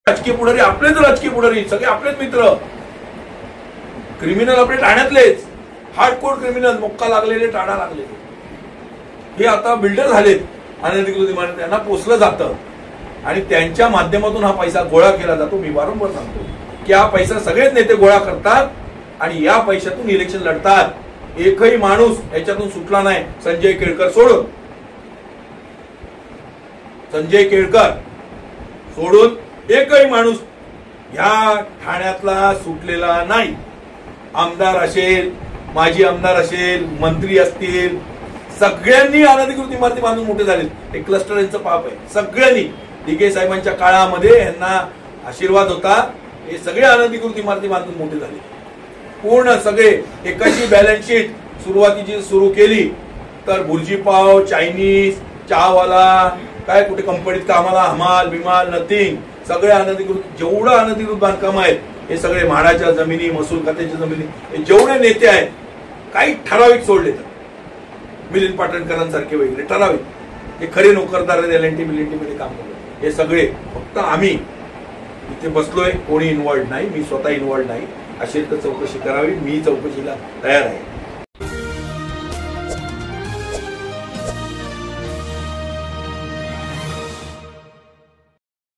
राजकीय पुढारी आपलेच राजकीय पुढारी सगळे आपलेच मित्र, क्रिमिनल आपले ठाण्यातलेच हार्डकोर क्रिमिनल, मोक्का लागलेले, टाळा लागलेले, हे आता बिल्डर झालेत. अनधिकृत इमारत त्यांना पोचलं जातं आणि त्यांच्या माध्यमातून हा पैसा गोळा केला जातो. मी वारंवार सांगतो की हा पैसा सगळेच नेते गोळा करतात आणि या पैशातून इलेक्शन लढतात. एकही माणूस याच्यातून सुटला नाही, संजय केळकर सोडून. संजय केळकर सोडून एकही माणूस ह्या ठाण्यातला सुटलेला नाही. आमदार असेल, माजी आमदार असेल, मंत्री असतील, सगळ्यांनी अनधिकृत इमारती बांधून मोठे झाले. हे क्लस्टर यांचं पाप आहे. सगळ्यांनी डीके साहेबांच्या काळामध्ये यांना आशीर्वाद होता, हे सगळे अनधिकृत इमारती बांधून मोठे झाले. पूर्ण सगळे एकाची बॅलन्स शीट सुरुवातीची सुरू केली तर भुर्जी पाव, चायनीज, चहावाला, काय कुठे कंपनीत कामाला, हमाल बिमाल, नथिंग, सगळे अनधिकृत, जेवढं अनधिकृत बांधकाम आहेत हे सगळे म्हाडाच्या जमिनी, महसूल खात्याच्या जमिनी, हे जेवढे नेते आहेत काही ठराविक सोडले तर मिलिंद पाटणकरांसारखे वगैरे ठराविक, हे खरे नोकरदार एल&टी मिलिंटी मध्ये काम करतात, हे सगळे फक्त आम्ही इथे बसलोय, कोणी इन्व्हॉल्ड नाही, मी स्वतः इन्व्हॉल्ड नाही. असेल तर चौकशी करावी, मी चौकशीला तयार आहे.